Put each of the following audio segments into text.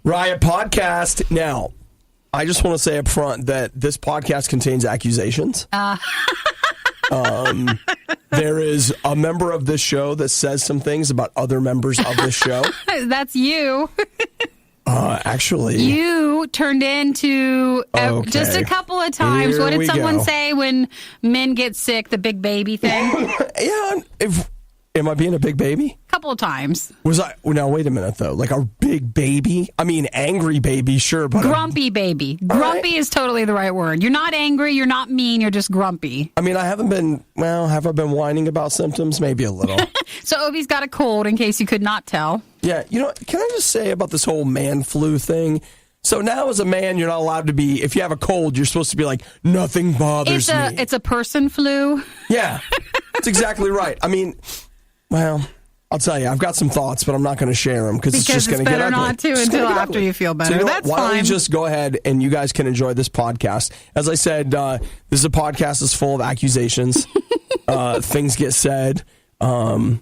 RIOT podcast. Now, I just want to say up front that this podcast contains accusations. There is a member of this show that says some things about other members of this show. That's you. Actually. You turned into just a couple of times. Here what did someone go. say when men get sick, the big baby thing? Yeah. Am I being a big baby? A couple of times. Was I? Now, wait a minute, though. Like a big baby? I mean, angry baby, sure. But Grumpy baby. Grumpy is totally the right word. You're not angry. You're not mean. You're just grumpy. I mean, I haven't been, have I been whining about symptoms? Maybe a little. So Obi's got a cold, in case you could not tell. Yeah. Can I just say about this whole man flu thing? So now as a man, you're not allowed to be, if you have a cold, you're supposed to be like, nothing bothers me. It's a person flu. Yeah. That's exactly right. I mean, well, I'll tell you, I've got some thoughts, but I'm not going to share them because it's just going to get ugly. Better not to until after you feel better. So That's why fine. don't we just go ahead and you guys can enjoy this podcast. As I said, this is a podcast that's full of accusations. Things get said. Some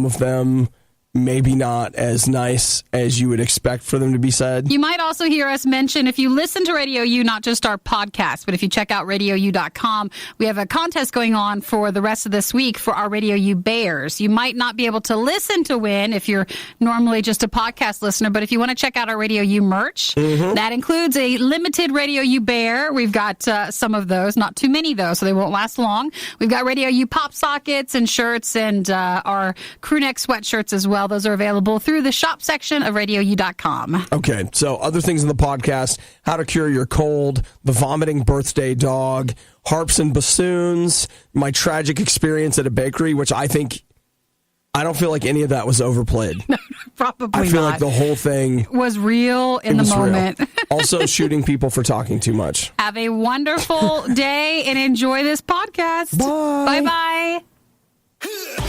of them maybe not as nice as you would expect for them to be said. You might also hear us mention, if you listen to Radio U, not just our podcast, but if you check out RadioU.com, we have a contest going on for the rest of this week for our Radio U Bears. You might not be able to listen to win if you're normally just a podcast listener, but if you want to check out our Radio U merch, that includes a limited Radio U Bear. We've got some of those, not too many though, so they won't last long. We've got Radio U pop sockets and shirts and our crew neck sweatshirts as well. Those are available through the shop section of RadioU.com. Okay, so other things in the podcast: how to cure your cold, the vomiting birthday dog, harps and bassoons, my tragic experience at a bakery, which I don't feel like any of that was overplayed. No, probably not. I feel like the whole thing was real in the moment. Also, shooting people for talking too much. Have a wonderful day and enjoy this podcast. Bye. Bye-bye.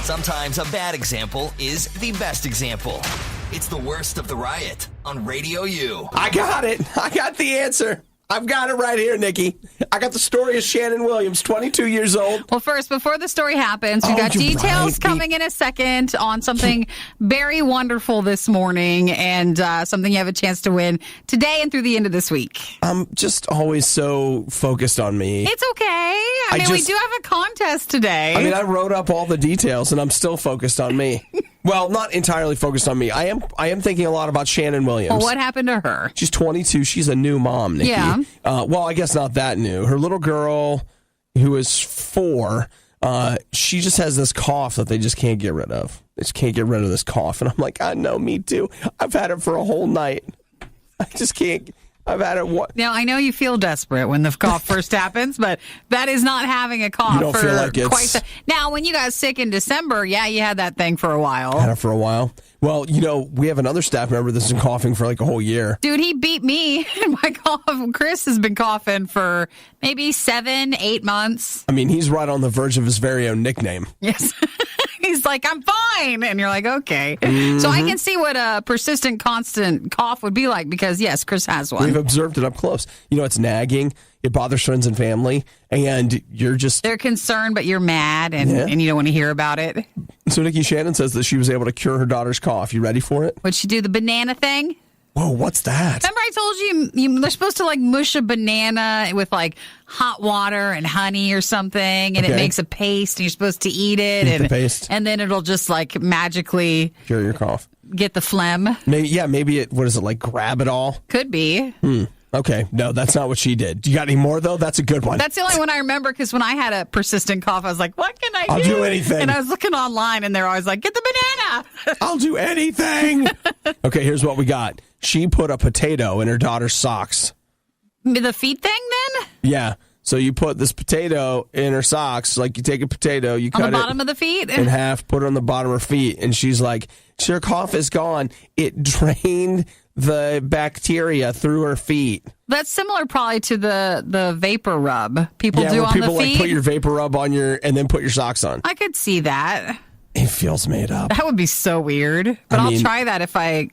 Sometimes a bad example is the best example. It's the worst of the riot on Radio U. I got it. I got the answer. I've got it right here, Nikki. I got the story of Shannon Williams, 22 years old. Well, first, before the story happens, we've got details coming in a second on something very wonderful this morning and something you have a chance to win today and through the end of this week. I'm just always so focused on me. It's okay. I mean, we do have a contest today. I mean, I wrote up all the details, and I'm still focused on me. Well, not entirely focused on me. I am thinking a lot about Shannon Williams. Well, what happened to her? She's 22. She's a new mom, Nikki. Yeah. Well, I guess not that new. Her little girl, who is 4, she just has this cough that they just can't get rid of. They just can't get rid of this cough. And I'm like, I know, me too. I've had it for a whole night. I just can't. I've had it. Now, I know you feel desperate when the cough first happens, but that is not having a cough. You don't feel like it's... Now, when you got sick in December, yeah, you had that thing for a while. Had it for a while. Well, we have another staff member that's been coughing for like a whole year. Dude, he beat me. My cough. Chris has been coughing for maybe 7-8 months. I mean, he's right on the verge of his very own nickname. Yes. He's like, I'm fine. And you're like, okay. Mm-hmm. So I can see what a persistent, constant cough would be like because, yes, Chris has one. We've observed it up close. It's nagging. It bothers friends and family. And you're just... They're concerned, but you're mad and you don't want to hear about it. So Nikki Shannon says that she was able to cure her daughter's cough. You ready for it? Would she do the banana thing? Whoa, what's that? Remember I told you they're supposed to like mush a banana with like hot water and honey or something, and it makes a paste, and you're supposed to eat it. Eat the paste. And then it'll just like magically cure your cough. Get the phlegm. Maybe it, what is it, like grab it all? Could be. Okay, no, that's not what she did. You got any more, though? That's a good one. That's the only one I remember, because when I had a persistent cough, I was like, what can I do? I'll do anything. And I was looking online, and they're always like, get the banana. I'll do anything. Okay, here's what we got. She put a potato in her daughter's socks. The feet thing, then? Yeah. So you put this potato in her socks. Like, you take a potato, you cut it... On the bottom of the feet? In half, put it on the bottom of her feet. And she's like, her cough is gone. It drained the bacteria through her feet. That's similar probably to the vapor rub people do on the feet. Like put your vapor rub on and then put your socks on. I could see that. It feels made up. That would be so weird. But I'll try that if I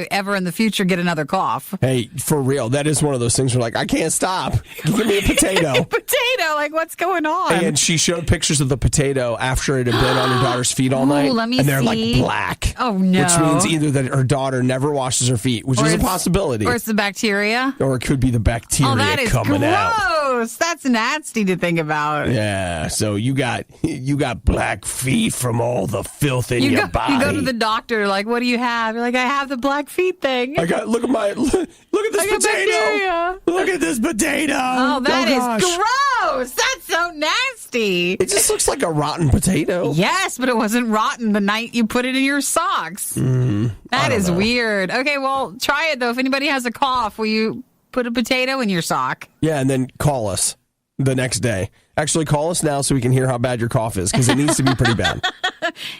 ever in the future get another cough. Hey, for real, that is one of those things where, like, I can't stop. Give me a potato. Potato, like, what's going on? And she showed pictures of the potato after it had been on her daughter's feet all night. Let me and they're, see. like, black. Oh, no. Which means either that her daughter never washes her feet, which is a possibility. Or it's the bacteria. Or it could be the bacteria that is coming out. Gross. That's nasty to think about. Yeah, so you got black feet from all the filth in your body. You go to the doctor, like, what do you have? You're like, I have the black feet thing. Look at this potato. Bacteria. Look at this potato. Oh, that is gross. That's so nasty. It just looks like a rotten potato. Yes, but it wasn't rotten the night you put it in your socks. That is weird. Okay, well, try it, though. If anybody has a cough, will you put a potato in your sock? Yeah, and then call us the next day. Actually, call us now so we can hear how bad your cough is, because it needs to be pretty bad.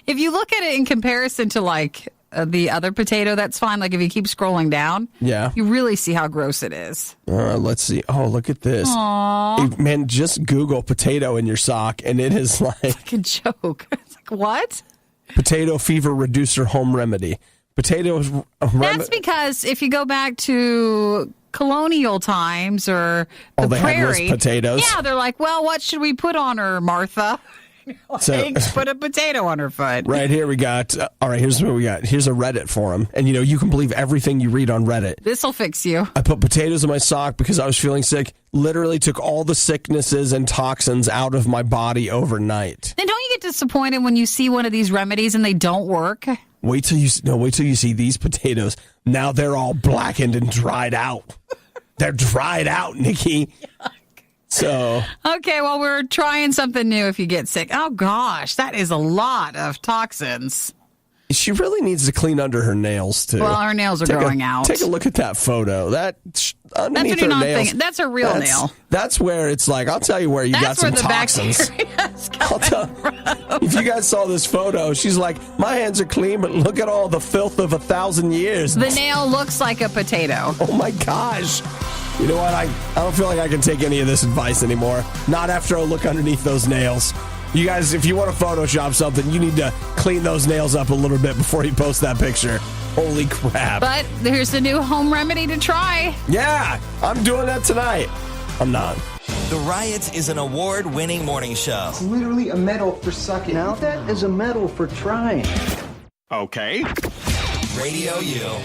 If you look at it in comparison to, like, the other potato, that's fine. Like, if you keep scrolling down, you really see how gross it is. Let's see. Oh, look at this. Hey, man, just Google potato in your sock, and it is like a joke. It's like, what? Potato fever reducer home remedy. Potatoes. That's because if you go back to colonial times or the they prairie, had was potatoes. Yeah, they're like, well, what should we put on her, Martha? Put a potato on her foot. Right here we got. All right, here's what we got. Here's a Reddit forum, and you can believe everything you read on Reddit. This'll fix you. I put potatoes in my sock because I was feeling sick. Literally took all the sicknesses and toxins out of my body overnight. Then don't you get disappointed when you see one of these remedies and they don't work? Wait till you see these potatoes. Now they're all blackened and dried out. They're dried out, Nikki. Yuck. So okay, well, we're trying something new if you get sick. Oh gosh, that is a lot of toxins. She really needs to clean under her nails too. Well, her nails are growing out. Take a look at that photo. Underneath her nails. That's a real nail. That's where it's like, I'll tell you where you got some toxins. If you guys saw this photo, she's like, my hands are clean, but look at all the filth of 1,000 years. The nail looks like a potato. Oh my gosh. You know what? I don't feel like I can take any of this advice anymore. Not after I look underneath those nails. You guys, if you want to Photoshop something, you need to clean those nails up a little bit before you post that picture. Holy crap. But here's a new home remedy to try. Yeah, I'm doing that tonight. I'm not. The Riot is an award-winning morning show. It's literally a medal for sucking. Now that is a medal for trying. Okay. Radio U.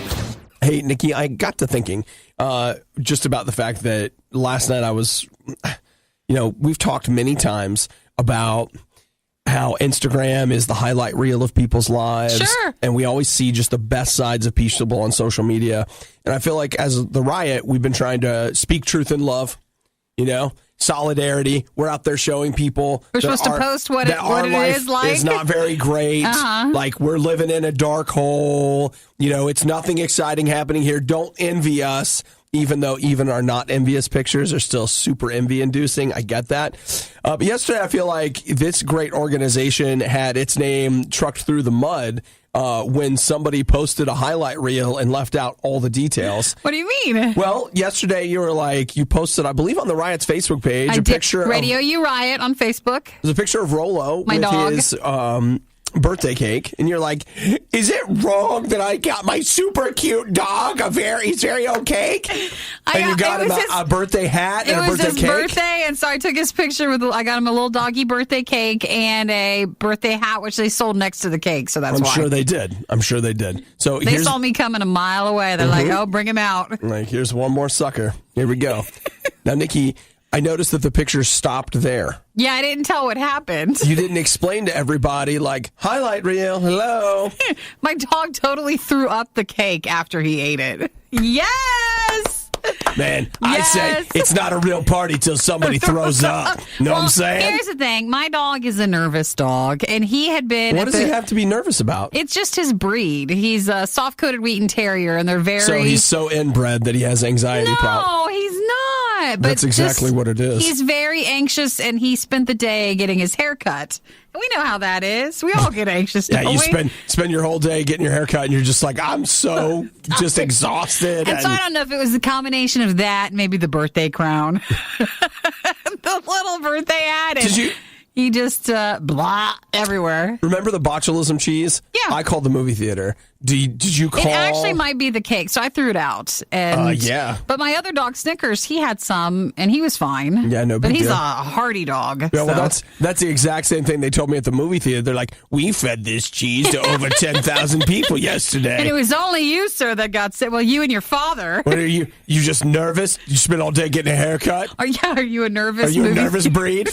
Hey, Nikki, I got to thinking just about the fact that last night I was, we've talked many times about how Instagram is the highlight reel of people's lives. Sure. And we always see just the best sides of people on social media. And I feel like as the Riot, we've been trying to speak truth in love, solidarity. We're out there showing people we're supposed to post what it is like. It's not very great. Like we're living in a dark hole. It's nothing exciting happening here. Don't envy us. Even though even our not envious pictures are still super envy-inducing. I get that. But yesterday, I feel like this great organization had its name trucked through the mud when somebody posted a highlight reel and left out all the details. What do you mean? Well, yesterday you posted, I believe, on the Riot's Facebook page, picture Radio U Riot on Facebook. There's a picture of Rolo my with dog. his birthday cake, and you're like, is it wrong that I got my super cute dog he's very old cake? And you got him a birthday hat and a birthday cake? It was his birthday, and so I took his picture I got him a little doggy birthday cake and a birthday hat, which they sold next to the cake, so that's why. I'm sure they did. So they saw me coming a mile away. They're like, oh, bring him out. Like, here's one more sucker. Here we go. Now, Nikki, I noticed that the picture stopped there. Yeah, I didn't tell what happened. You didn't explain to everybody, like, highlight reel, hello. My dog totally threw up the cake after he ate it. Yes! Man, I say it's not a real party till somebody throws up. Know what I'm saying? Here's the thing. My dog is a nervous dog, and he had been... What does he have to be nervous about? It's just his breed. He's a soft-coated Wheaten Terrier, and they're very... So he's so inbred that he has anxiety problems. No, he's not. But that's exactly what it is. He's very anxious, and he spent the day getting his hair cut. We know how that is. We all get anxious, don't we? Yeah, you spend your whole day getting your hair cut, and you're just like, I'm so just exhausted. And so I don't know if it was the combination of that, maybe the birthday crown. The little birthday hat. He just blah everywhere. Remember the botulism cheese? Yeah. I called the movie theater. Did you call? It actually might be the cake, so I threw it out. And yeah. But my other dog, Snickers, he had some, and he was fine. Yeah, no big But he's deal. a hardy dog. Yeah, well, that's the exact same thing they told me at the movie theater. They're like, we fed this cheese to over 10,000 people yesterday. And it was only you, sir, that got sick. Well, you and your father. What are you? You just nervous? You spent all day getting a haircut? Are you a nervous? Are you a movie nervous theater? breed?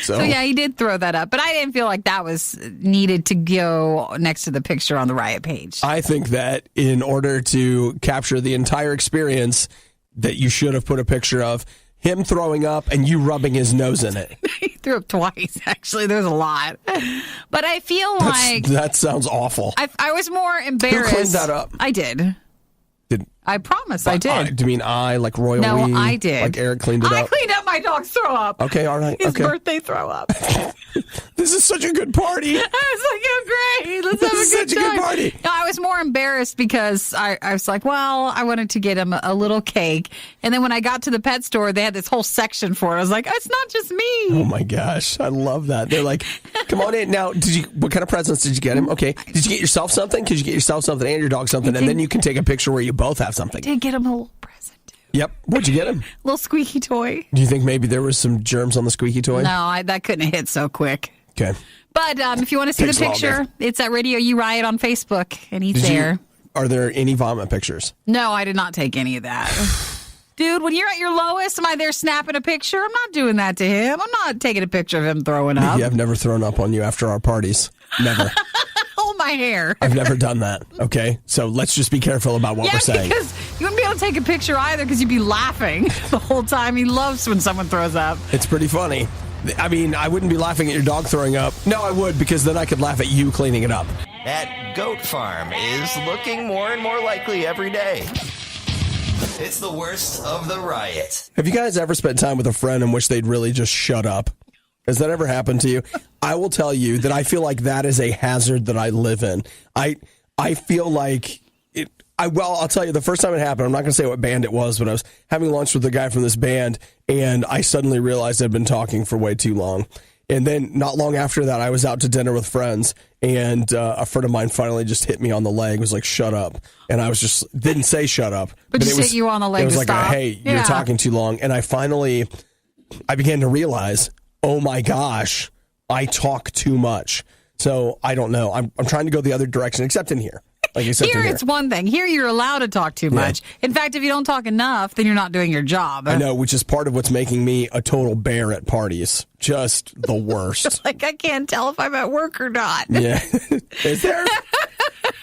So yeah, he did throw that up, but I didn't feel like that was needed to go next to the picture on the Riot page. I think that in order to capture the entire experience, that you should have put a picture of him throwing up and you rubbing his nose in it. He threw up twice, actually. There's a lot. But I feel like... That sounds awful. I was more embarrassed. Who cleaned that up? I did. I promise I did. Do you mean like Royal No, We? I did. Like Eric cleaned it up? I cleaned up my dog's throw up. Okay, all right. His okay. birthday throw up. This is such a good party. I was like, oh, great. Let's have a good such time. a good party. No, I was more embarrassed because I was like, well, I wanted to get him a little cake. And then when I got to the pet store, they had this whole section for it. I was like, it's not just me. Oh, my gosh. I love that. They're like, come on in. Now, what kind of presents did you get him? Okay. Did you get yourself something? Because you get yourself something and your dog something, and then you can take a picture where you both have something. Did get him a little present, too. Yep. What'd you get him? Little squeaky toy. Do you think maybe there was some germs on the squeaky toy? No, that couldn't have hit so quick. Okay. But if you want to see Takes the picture, longer. it's at Radio U Riot on Facebook, and he's there. Are there any vomit pictures? No, I did not take any of that. Dude, when you're at your lowest, am I there snapping a picture? I'm not doing that to him. I'm not taking a picture of him throwing up. Yeah, I've never thrown up on you after our parties. Never. Hold my hair. I've never done that. Okay. So let's just be careful about what we're saying. Because you wouldn't be able to take a picture either because you'd be laughing the whole time. He loves when someone throws up. It's pretty funny. I mean, I wouldn't be laughing at your dog throwing up. No, I would, because then I could laugh at you cleaning it up. That goat farm is looking more and more likely every day. It's the worst of the riot. Have you guys ever spent time with a friend in which they'd really just shut up? Has that ever happened to you? I will tell you that I feel like that is a hazard that I live in. I feel like it. I'll tell you, the first time it happened, I'm not going to say what band it was, but I was having lunch with a guy from this band, and I suddenly realized I'd been talking for way too long. And then not long after that, I was out to dinner with friends, and a friend of mine finally just hit me on the leg, was like, shut up. And I was just, didn't say shut up. But it just was, hit you on the leg It was to like, stop. hey, you're talking too long. And I began to realize, oh my gosh, I talk too much. So I don't know. I'm trying to go the other direction, except in here. Like Here, it's one thing. Here, you're allowed to talk too much. In fact, if you don't talk enough, then you're not doing your job. I know, which is part of what's making me a total bear at parties. Just the worst. Like, I can't tell if I'm at work or not. Yeah.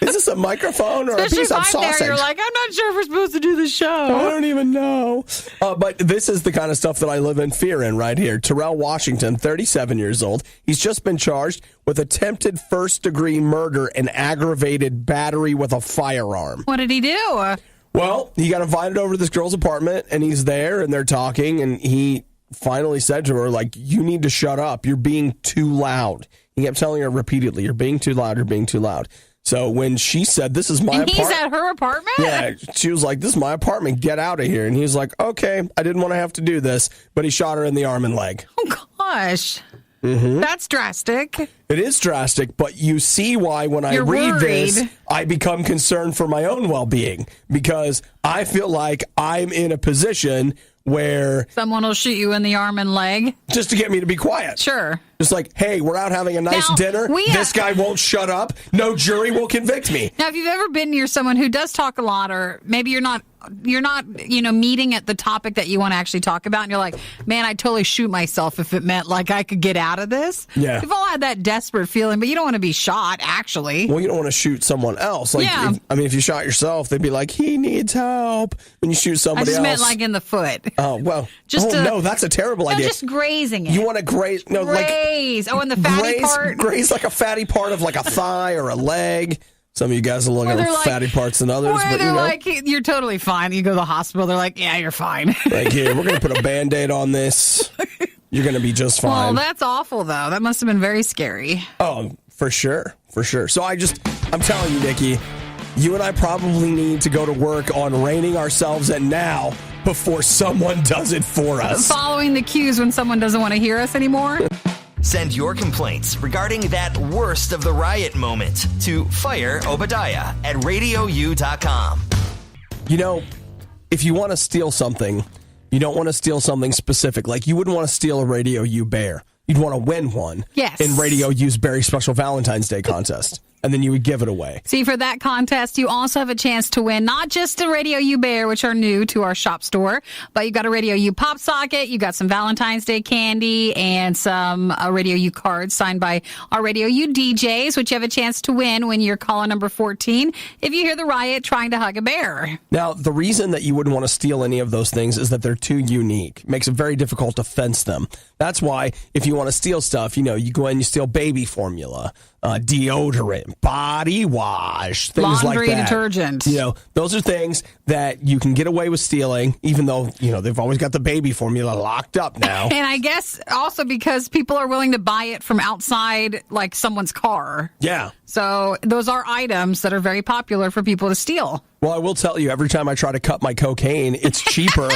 Is this a microphone or Especially a piece if of I'm sausage? there, you're like, I'm not sure if we're supposed to do the show. I don't even know. But this is the kind of stuff that I live in fear in right here. Terrell Washington, 37 years old. He's just been charged with attempted first-degree murder and aggravated battery with a firearm. What did he do? Well, he got invited over to this girl's apartment, and he's there, and they're talking, and he finally said to her, like, you need to shut up. You're being too loud. He kept telling her repeatedly, you're being too loud, you're being too loud. So when she said, this is my apartment. He's at her apartment? Yeah, she was like, this is my apartment. Get out of here. And he was like, okay, I didn't want to have to do this. But he shot her in the arm and leg. Oh, gosh. Mm-hmm. That's drastic. It is drastic, but you see why when I read this, I become concerned for my own well-being. Because I feel like I'm in a position where someone will shoot you in the arm and leg. Just to get me to be quiet. Sure. Just like, hey, we're out having a nice dinner. This guy won't shut up. No jury will convict me. Now, if you've ever been near someone who does talk a lot, or maybe you're not, meeting at the topic that you want to actually talk about, and you're like, man, I'd totally shoot myself if it meant like I could get out of this. Yeah. We've all had that desperate feeling, but you don't want to be shot, actually. Well, you don't want to shoot someone else. Like, yeah. If you shot yourself, they'd be like, he needs help. When you shoot somebody else. I just meant like in the foot. Oh, well. No, that's a terrible idea. Just grazing it. You want to graze. No, graze. In the fatty part. Graze like a fatty part of like a thigh or a leg. Some of you guys are looking at fatty parts than others. But they're like, you're totally fine. You go to the hospital, they're like, yeah, you're fine. Like, here, we're going to put a Band-Aid on this. You're going to be just fine. Well, that's awful, though. That must have been very scary. Oh, for sure. For sure. So I'm telling you, Nikki, you and I probably need to go to work on reining ourselves in now before someone does it for us. Following the cues when someone doesn't want to hear us anymore. Send your complaints regarding that worst of the riot moment to Fire Obadiah at RadioU.com. You know, if you want to steal something, you don't want to steal something specific. Like, you wouldn't want to steal a Radio U bear. You'd want to win one in Radio U's Berry Special Valentine's Day contest. And then you would give it away. See, for that contest, you also have a chance to win not just a Radio U Bear, which are new to our shop store, but you got a Radio U Pop Socket, you got some Valentine's Day candy, and some Radio U cards signed by our Radio U DJs, which you have a chance to win when you're caller number 14 if you hear the riot trying to hug a bear. Now, the reason that you wouldn't want to steal any of those things is that they're too unique. It makes it very difficult to fence them. That's why if you want to steal stuff, you know, you go in and you steal baby formula, deodorant, body wash, things laundry like that. Detergent. You know, those are things that you can get away with stealing, even though, you know, they've always got the baby formula locked up now. And I guess also because people are willing to buy it from outside, like someone's car. Yeah. So those are items that are very popular for people to steal. Well, I will tell you, every time I try to cut my cocaine, it's cheaper.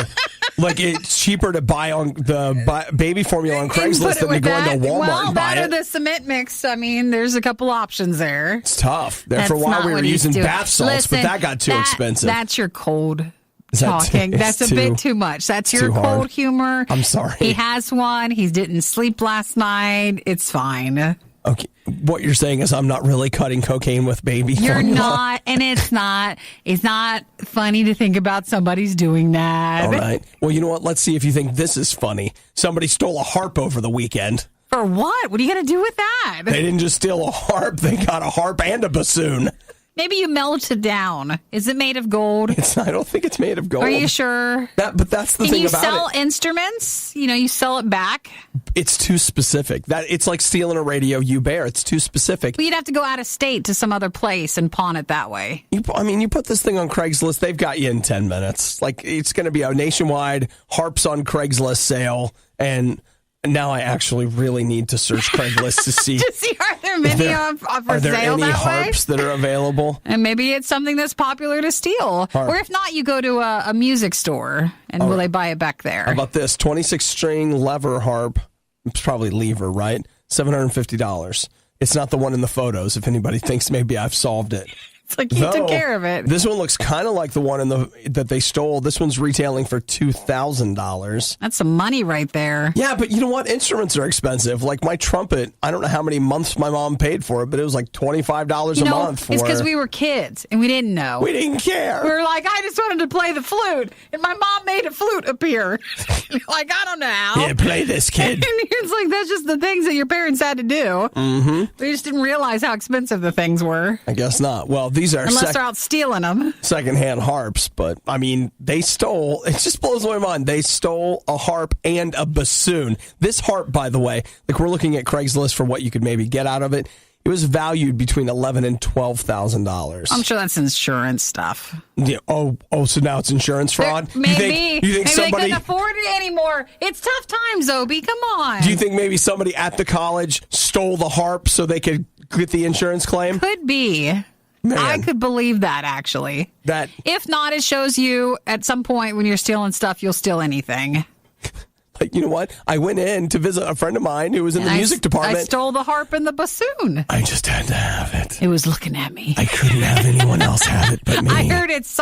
Like, it's cheaper to buy on the baby formula on Craigslist than to go into Walmart and buy that it. or the cement mix. I mean, there's a couple options there. It's tough. For a while, we were using bath salts, but that got too expensive. That's your cold talking. That's a bit too much. That's your cold humor. I'm sorry. He has one. He didn't sleep last night. It's fine. Okay, what you're saying is I'm not really cutting cocaine with baby formula. You're not, and it's not. It's not funny to think about somebody's doing that. All right. Well, you know what? Let's see if you think this is funny. Somebody stole a harp over the weekend. For what? What are you going to do with that? They didn't just steal a harp. They got a harp and a bassoon. Maybe you melt it down. Is it made of gold? I don't think it's made of gold. Are you sure? But that's the thing about it. Can you sell instruments? You know, you sell it back? It's too specific. It's like stealing a Radio U Bear. It's too specific. Well, you'd have to go out of state to some other place and pawn it that way. You put this thing on Craigslist, they've got you in 10 minutes. Like, it's going to be a nationwide harps on Craigslist sale, and now I actually really need to search Craigslist to see. Are there many are there any harps that are available? And maybe it's something that's popular to steal. Harp. Or if not, you go to a music store, and will they buy it back there? How about this? 26-string lever harp. It's probably lever, right? $750. It's not the one in the photos, if anybody thinks maybe I've solved it. It's like you took care of it. This one looks kind of like the one that they stole. This one's retailing for $2,000. That's some money right there. Yeah, but you know what? Instruments are expensive. Like my trumpet, I don't know how many months my mom paid for it, but it was like $25 a month for it. It's because we were kids and we didn't know. We didn't care. We were like, I just wanted to play the flute, and my mom made a flute appear. Like, I don't know how. Yeah, play this, kid. And it's like, that's just the things that your parents had to do. Mm-hmm. We just didn't realize how expensive the things were. I guess not. Well, these are unless they're out stealing them. Secondhand harps, but I mean, they stole. It just blows my mind. They stole a harp and a bassoon. This harp, by the way, like we're looking at Craigslist for what you could maybe get out of it. It was valued between $11,000 and $12,000. I'm sure that's insurance stuff. Yeah. Oh, so now it's insurance fraud? Maybe. You think somebody they couldn't afford it anymore. It's tough times, Obi. Come on. Do you think maybe somebody at the college stole the harp so they could get the insurance claim? Could be. Man. I could believe that, actually. If not, it shows you at some point when you're stealing stuff, you'll steal anything. Like, you know what? I went in to visit a friend of mine who was in the music department. I stole the harp and the bassoon. I just had to have it. It was looking at me. I couldn't have anyone else have it but me. I heard it's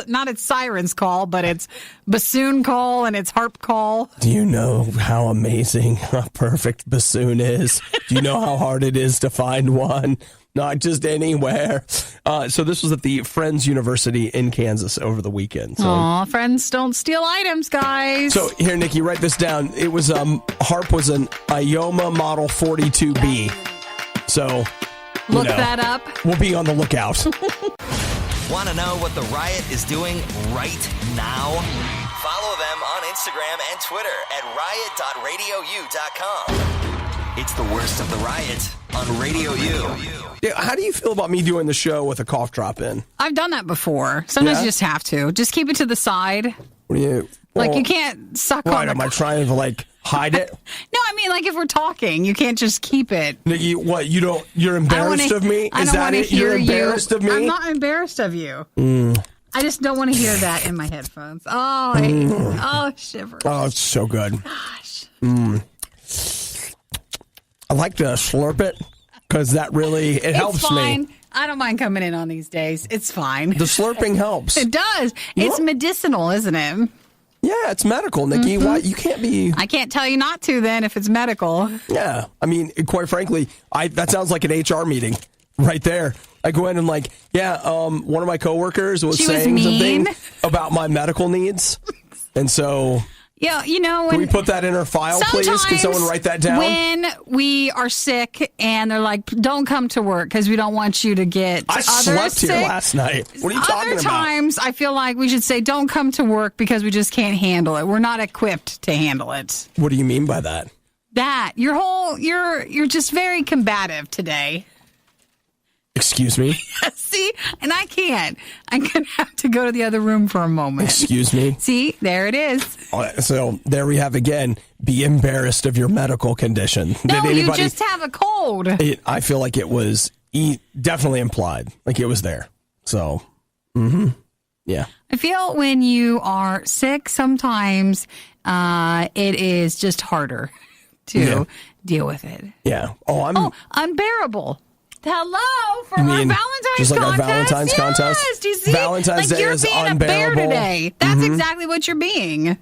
not its siren's call, but it's bassoon call and it's harp call. Do you know how amazing a perfect bassoon is? Do you know how hard it is to find one? Not just anywhere. So this was at the Friends University in Kansas over the weekend. So. Aw, friends don't steal items, guys. So here, Nikki, write this down. It was harp was an Ioma Model 42B. So look that up. We'll be on the lookout. Want to know what the Riot is doing right now? Follow them on Instagram and Twitter at riot.radiou.com. It's the worst of the Riot on Radio U. Yeah, how do you feel about me doing the show with a cough drop in? I've done that before. Sometimes you just have to. Just keep it to the side. What do you... Like, you can't suck on the... Am I trying to, like, hide it? No, I mean, like if we're talking, you can't just keep it. Nikki, what, you're embarrassed of me? Is that it? You're embarrassed of me? I'm not embarrassed of you. I just don't want to hear that in my headphones. Oh, shivers. Oh, it's so good. Gosh. I like to slurp it because that really, it helps It's fine. me. I don't mind coming in on these days. It's fine. The slurping helps. It does. It's medicinal, isn't it? Yeah, it's medical, Nikki. Why you can't be? I can't tell you not to then if it's medical. Yeah, I mean, quite frankly, that sounds like an HR meeting right there. I go in and one of my coworkers was saying something about my medical needs, and so. Yeah, can we put that in our file, please? Can someone write that down? When we are sick and they're like, don't come to work because we don't want you to get I slept here last night. What are you talking about? Other times, I feel like we should say, don't come to work because we just can't handle it. We're not equipped to handle it. What do you mean by that? You're just very combative today. Excuse me? See? And I can't. I'm going to have to go to the other room for a moment. Excuse me? See? There it is. So there we have again, be embarrassed of your medical condition. No, you just have a cold. I feel like it was definitely implied. Like it was there. So, yeah. I feel when you are sick, sometimes it is just harder to deal with it. Yeah. Unbearable. Hello for our Valentine's just like contest. Our Valentine's contest? Do you see? Valentine's Day is you're being unbearable. a bear today. That's exactly what you're being.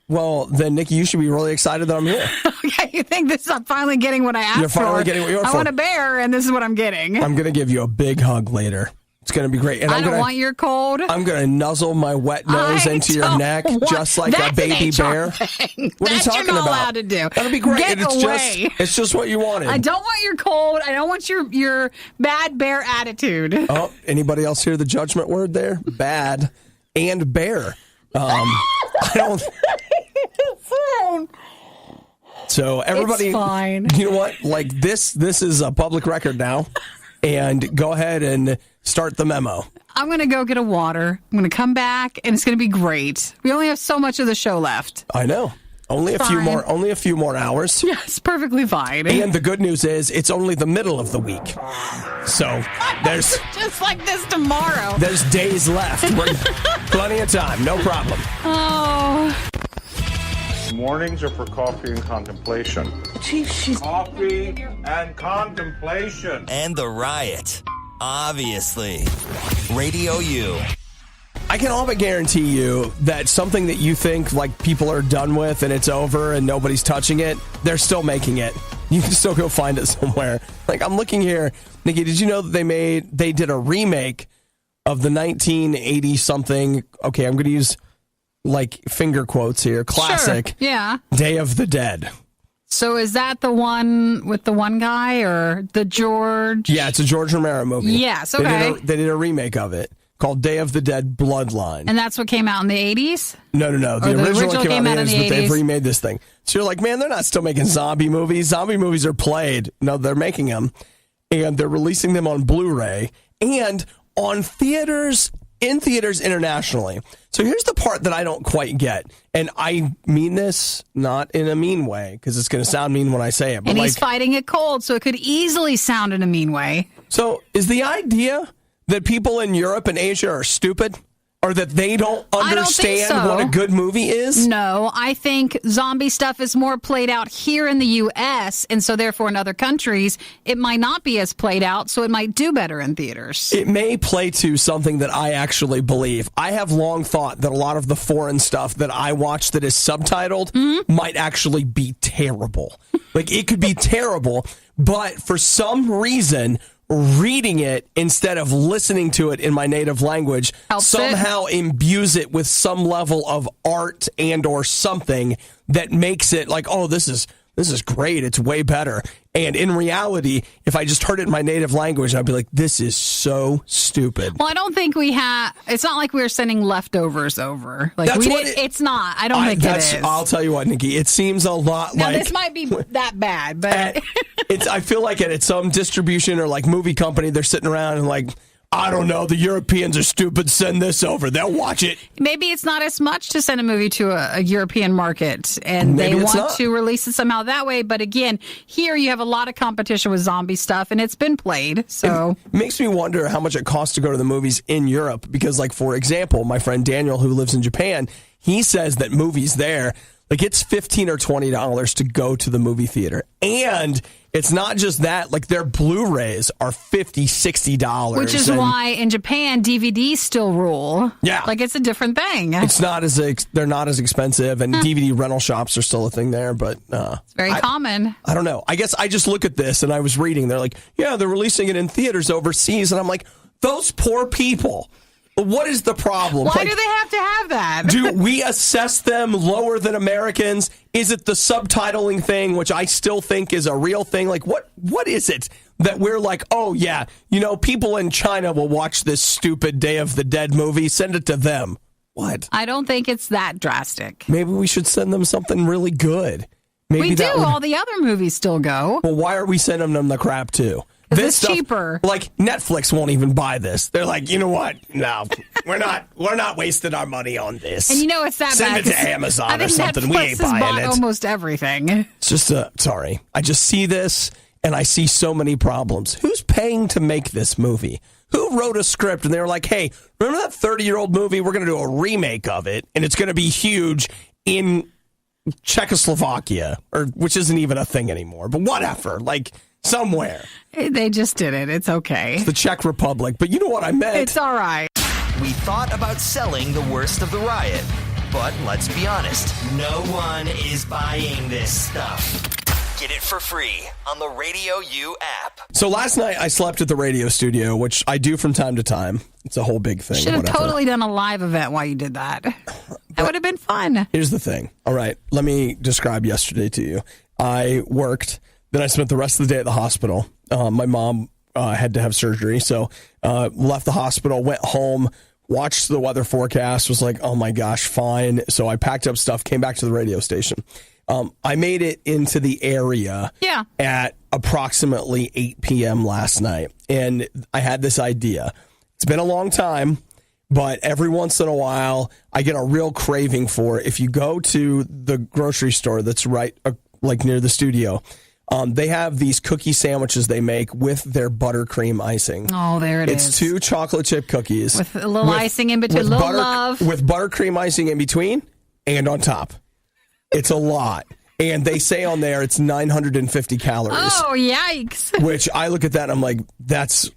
Well, then, Nikki, you should be really excited that I'm here. Okay, you think I'm finally getting what I asked for. You're finally getting what you asked for. I want a bear, and this is what I'm getting. I'm going to give you a big hug later. It's going to be great. And I don't want your cold. I'm going to nuzzle my wet nose into your neck just like a baby bear. What are you talking you're not about? allowed to do. That'll be great. Get away. It's just what you wanted. I don't want your cold. I don't want your bad bear attitude. Oh, anybody else hear the judgment word there? Bad and bear. I don't. So everybody, it's fine. You know what? Like this is a public record now. And go ahead and start the memo. I'm going to go get a water. I'm going to come back, and it's going to be great. We only have so much of the show left. I know. Only a few more hours. Yes, perfectly fine. And the good news is it's only the middle of the week. So there's just like this tomorrow. There's days left. Plenty of time. No problem. Oh. Mornings are for coffee and contemplation. She's Coffee and contemplation. And the riot. Obviously. Radio U. I can all but guarantee you that something that you think like people are done with and it's over and nobody's touching it, they're still making it. You can still go find it somewhere. Like I'm looking here. Nikki, did you know that they did a remake of the 1980 something? Okay, I'm going to use like finger quotes here. Classic. Sure. Yeah. Day of the Dead. So is that the one with the one guy or the George? Yeah, it's a George Romero movie. Yes, okay. They did a remake of it called Day of the Dead Bloodline. And that's what came out in the 80s? No. The original came out in the 80s, but they've remade this thing. So you're like, man, they're not still making zombie movies. Zombie movies are played. No, they're making them. And they're releasing them on Blu-ray and on in theaters internationally. So here's the part that I don't quite get. And I mean this not in a mean way, because it's going to sound mean when I say it. But and he's fighting a cold, so it could easily sound in a mean way. So is the idea that people in Europe and Asia are stupid? Or that they don't understand what a good movie is? No, I think zombie stuff is more played out here in the U.S., and so therefore in other countries, it might not be as played out, so it might do better in theaters. It may play to something that I actually believe. I have long thought that a lot of the foreign stuff that I watch that is subtitled might actually be terrible. Like, it could be terrible, but for some reason, reading it instead of listening to it in my native language somehow imbues it with some level of art and or something that makes it like, oh, this is great. It's way better. And in reality, if I just heard it in my native language, I'd be like, this is so stupid. Well, I don't think it's not like we're sending leftovers over. Like it's not. I don't think it is. I'll tell you what, Nikki, it seems a lot now, like... this might be that bad, but... I feel like at some distribution or like movie company, they're sitting around and like, I don't know. The Europeans are stupid. Send this over. They'll watch it. Maybe it's not as much to send a movie to a European market, and Maybe they it's want not. to release it somehow that way. But again, here you have a lot of competition with zombie stuff, and it's been played. So It makes me wonder how much it costs to go to the movies in Europe. Because, like, for example, my friend Daniel, who lives in Japan, he says that movies there, like, it's $15 or $20 to go to the movie theater. And it's not just that, like, their Blu-rays are $50, $60. which is why in Japan DVDs still rule. Yeah. Like it's a different thing. it's not as they're not as expensive, and DVD rental shops are still a thing there. But It's very common. I don't know. I guess I just look at this and I was reading. They're like, yeah, they're releasing it in theaters overseas, and I'm like, those poor people. What is the problem? Why Like, do they have to have that? do we assess them lower than Americans? Is it the subtitling thing, which I still think is a real thing? Like, what is it that we're like, oh, yeah, you know, people in China will watch this stupid Day of the Dead movie. Send it to them. What? I don't think it's that drastic. Maybe we should send them something really good. Maybe We do. that would- All the other movies still go. Well, why are we sending them the crap, too? 'Cause it's cheaper. Like, Netflix won't even buy this. They're like, you know what? No, we're not wasting our money on this. And you know it's that Send bad. it to 'cause Amazon I or think something. Netflix We ain't has buying bought it. almost everything. It's just, sorry. I just see this, and I see so many problems. Who's paying to make this movie? Who wrote a script, and they were like, hey, remember that 30-year-old movie? We're going to do a remake of it, and it's going to be huge in Czechoslovakia, which isn't even a thing anymore, but whatever, like somewhere. They just did it. It's okay. The Czech Republic. But you know what I meant? It's all right. We thought about selling the worst of the riot, but let's be honest, no one is buying this stuff. Get it for free on the Radio U app. So last night I slept at the radio studio, which I do from time to time. It's a whole big thing. Should have whatever. totally done a live event while you did that. That would have been fun. Here's the thing. All right, let me describe yesterday to you. I worked, then I spent the rest of the day at the hospital. My mom had to have surgery, so left the hospital, went home, watched the weather forecast, was like, oh my gosh, fine. So I packed up stuff, came back to the radio station. I made it into the area at approximately 8 p.m. last night, and I had this idea. It's been a long time, but every once in a while, I get a real craving for it. If you go to the grocery store that's right like near the studio, they have these cookie sandwiches they make with their buttercream icing. Oh, there it is. It's 2 chocolate chip cookies. With a little icing in between, little love. With buttercream icing in between and on top. It's a lot. And they say on there it's 950 calories. Oh, yikes. Which I look at that and I'm like, that's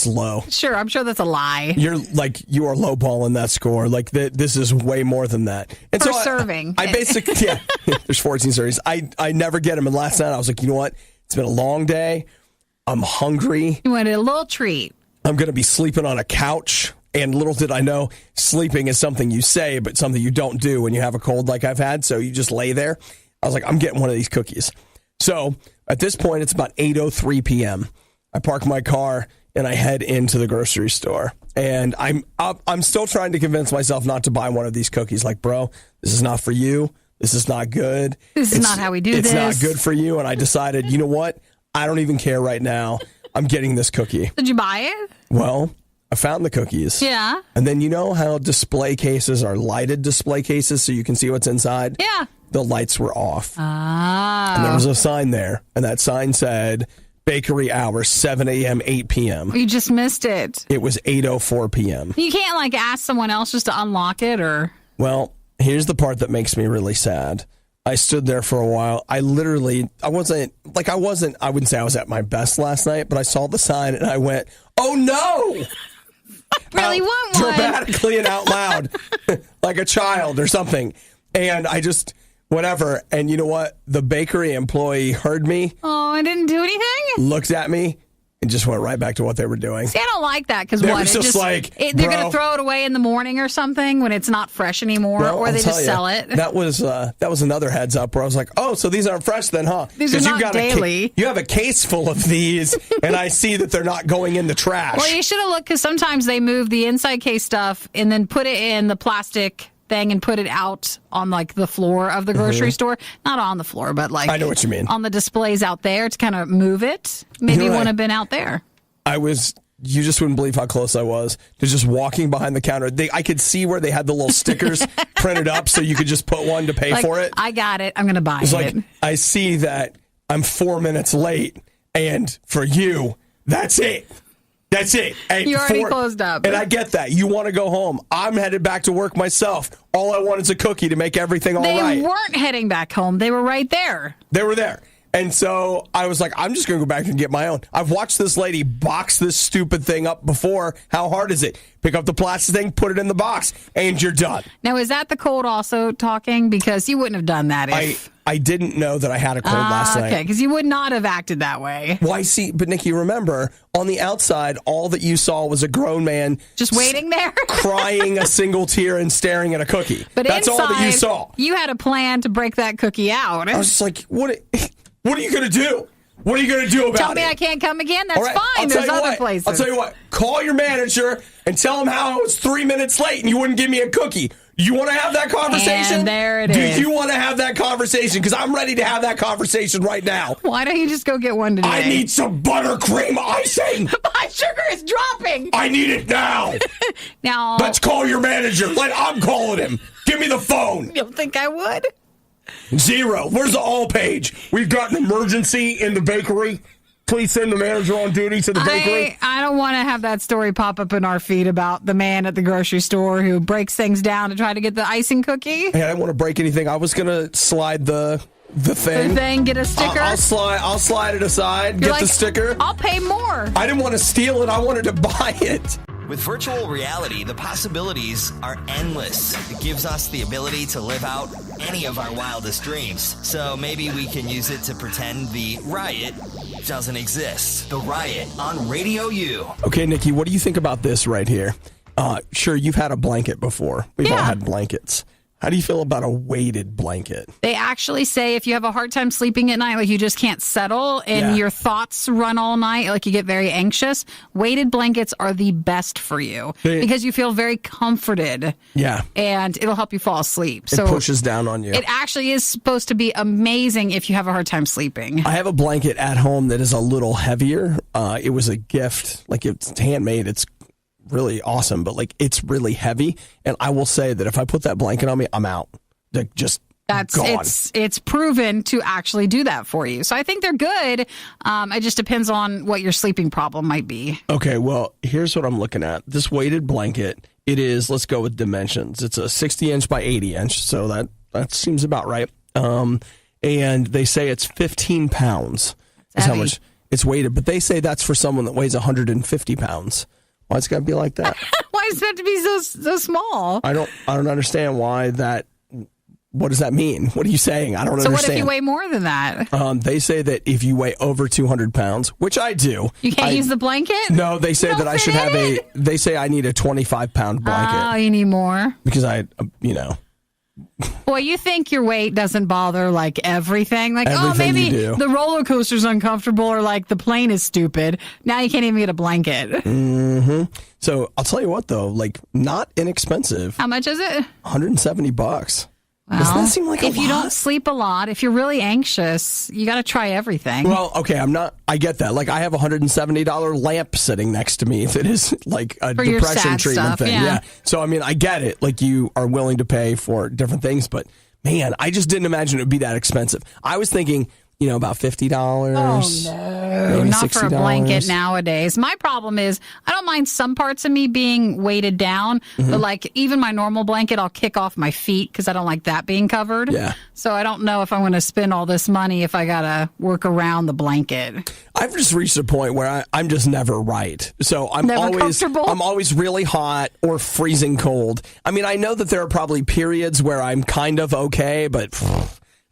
low. Sure, I'm sure that's a lie. You are lowballing that score. Like, this is way more than that. And For so serving. I basically, there's 14 servings. I never get them. And last night I was like, you know what? It's been a long day. I'm hungry. You wanted a little treat. I'm going to be sleeping on a couch. And little did I know, sleeping is something you say, but something you don't do when you have a cold like I've had. So you just lay there. I was like, I'm getting one of these cookies. So at this point, it's about 8:03 p.m. I park my car and I head into the grocery store. And I'm still trying to convince myself not to buy one of these cookies. Like, bro, this is not for you. This is not good. This is not how we do this. It's not good for you. And I decided, you know what? I don't even care right now. I'm getting this cookie. Did you buy it? Well, I found the cookies. Yeah. And then you know how display cases are lighted display cases so you can see what's inside? Yeah. The lights were off. Ah. And there was a sign there. And that sign said, bakery hours, 7 a.m., 8 p.m. You just missed it. It was 8:04 p.m. You can't, ask someone else just to unlock it or... Well, here's the part that makes me really sad. I stood there for a while. I wouldn't say I was at my best last night, but I saw the sign and I went, oh no! Really want one. Dramatically and out loud, like a child or something. And I just, whatever. And you know what? The bakery employee heard me, Oh, I didn't do anything? looked at me, and just went right back to what they were doing. See, I don't like that because They what? were just like, they're bro. going to throw it away in the morning or something when it's not fresh anymore, Well, or I'll they tell just you, sell it. That was another heads up where I was like, oh, so these aren't fresh then, huh? These are 'Cause not daily. You have a case full of these, and I see that they're not going in the trash. Well, you should have looked because sometimes they move the inside case stuff and then put it in the plastic thing and put it out on the floor of the grocery store. Not on the floor, but I know what you mean. on the displays out there to kind of move it. Maybe You it know wouldn't what? have been out there. I was You just wouldn't believe how close I was to just walking behind the counter. I could see where they had the little stickers printed up so you could just put one to pay for it. I got it. I'm going to buy it. It's like, I see that I'm 4 minutes late, and for you, that's it. That's it. And you already closed up. And I get that. You want to go home. I'm headed back to work myself. All I want is a cookie to make everything all right. They weren't heading back home. They were right there. They were there. And so I was like, I'm just going to go back and get my own. I've watched this lady box this stupid thing up before. How hard is it? Pick up the plastic thing, put it in the box, and you're done. Now, is that the cold also talking? Because you wouldn't have done that if... I didn't know that I had a cold last night. Okay, because you would not have acted that way. Why, see, but Nikki, remember, on the outside, all that you saw was a grown man just waiting there, crying a single tear and staring at a cookie. But that's inside, all that you saw. You had a plan to break that cookie out. I was just like, what are you going to do? What are you going to do about it? Tell me I can't come again? That's fine. There's other places. I'll tell you what. Call your manager and tell him how I was 3 minutes late and you wouldn't give me a cookie. You want to have that conversation? And there it is. Do you want to have that conversation? Because I'm ready to have that conversation right now. Why don't you just go get one today? I need some buttercream icing. My sugar is dropping. I need it now. Now, let's call your manager. I'm calling him. Give me the phone. You don't think I would? 0. Where's the all page? We've got an emergency in the bakery. Please send the manager on duty to the bakery. I don't want to have that story pop up in our feed about the man at the grocery store who breaks things down to try to get the icing cookie. Hey, I didn't want to break anything. I was going to slide the thing. The thing, get a sticker? I'll slide it aside, get the sticker. I'll pay more. I didn't want to steal it. I wanted to buy it. With virtual reality, the possibilities are endless. It gives us the ability to live out any of our wildest dreams. So maybe we can use it to pretend the riot doesn't exist. The Riot on Radio U. Okay, Nikki, what do you think about this right here? Sure, you've had a blanket before. We've all had blankets. How do you feel about a weighted blanket? They actually say if you have a hard time sleeping at night, like you just can't settle and your thoughts run all night, like you get very anxious, weighted blankets are the best for you because you feel very comforted. Yeah. And it'll help you fall asleep. It pushes down on you. It actually is supposed to be amazing if you have a hard time sleeping. I have a blanket at home that is a little heavier. It was a gift. Like, it's handmade. It's really awesome, but it's really heavy, and I will say that if I put that blanket on me, I'm out. Just gone. It's proven to actually do that for you. So I think they're good. It just depends on what your sleeping problem might be. Okay, well, here's what I'm looking at. This weighted blanket, it is, let's go with dimensions. It's a 60-inch by 80-inch, so that seems about right. And they say it's 15 pounds. That's how much it's weighted, but they say that's for someone that weighs 150 pounds. Why it's got to be like that? Why does it have to be so small? I don't understand why that. What does that mean? What are you saying? I don't understand. So what if you weigh more than that? They say that if you weigh over 200 pounds, which I do. You can't use the blanket? No, they say that I should have they say I need a 25-pound blanket. Oh, you need more? Because Boy, you think your weight doesn't bother everything? Maybe the roller coaster's uncomfortable or the plane is stupid. Now you can't even get a blanket. Mm-hmm. So I'll tell you what, though, not inexpensive. How much is it? $170. Well, doesn't that seem like a lot? If you don't sleep a lot, if you're really anxious, you got to try everything. Well, okay, I get that. I have a $170 lamp sitting next to me that is a for depression treatment thing. Yeah. So, I get it. You are willing to pay for different things, but man, I just didn't imagine it would be that expensive. I was thinking, about $50. Oh, no. Not $60. For a blanket nowadays. My problem is I don't mind some parts of me being weighted down, but even my normal blanket, I'll kick off my feet because I don't like that being covered. Yeah. So I don't know if I'm going to spend all this money if I got to work around the blanket. I've just reached a point where I'm just never right. So I'm always really hot or freezing cold. I know that there are probably periods where I'm kind of okay, but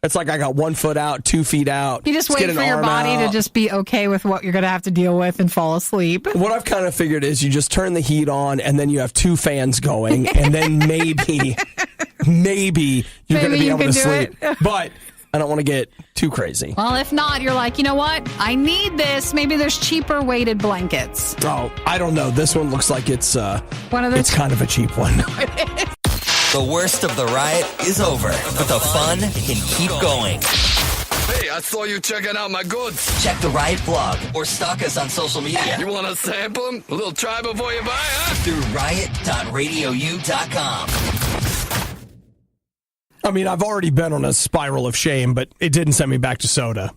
it's I got 1 foot out, 2 feet out. You just wait for your body to just be okay with what you're going to have to deal with and fall asleep. What I've kind of figured is you just turn the heat on and then you have 2 fans going and then maybe you're going to be able to sleep. But I don't want to get too crazy. Well, if not, you're you know what? I need this. Maybe there's cheaper weighted blankets. Oh, I don't know. This one looks like it's one of it's kind of a cheap one. The worst of the riot is over, but the fun can keep going. Hey, I saw you checking out my goods. Check the Riot blog or stalk us on social media. You want to sample them? A little try before you buy, huh? Through riot.radiou.com. I mean, I've already been on a spiral of shame, but it didn't send me back to soda.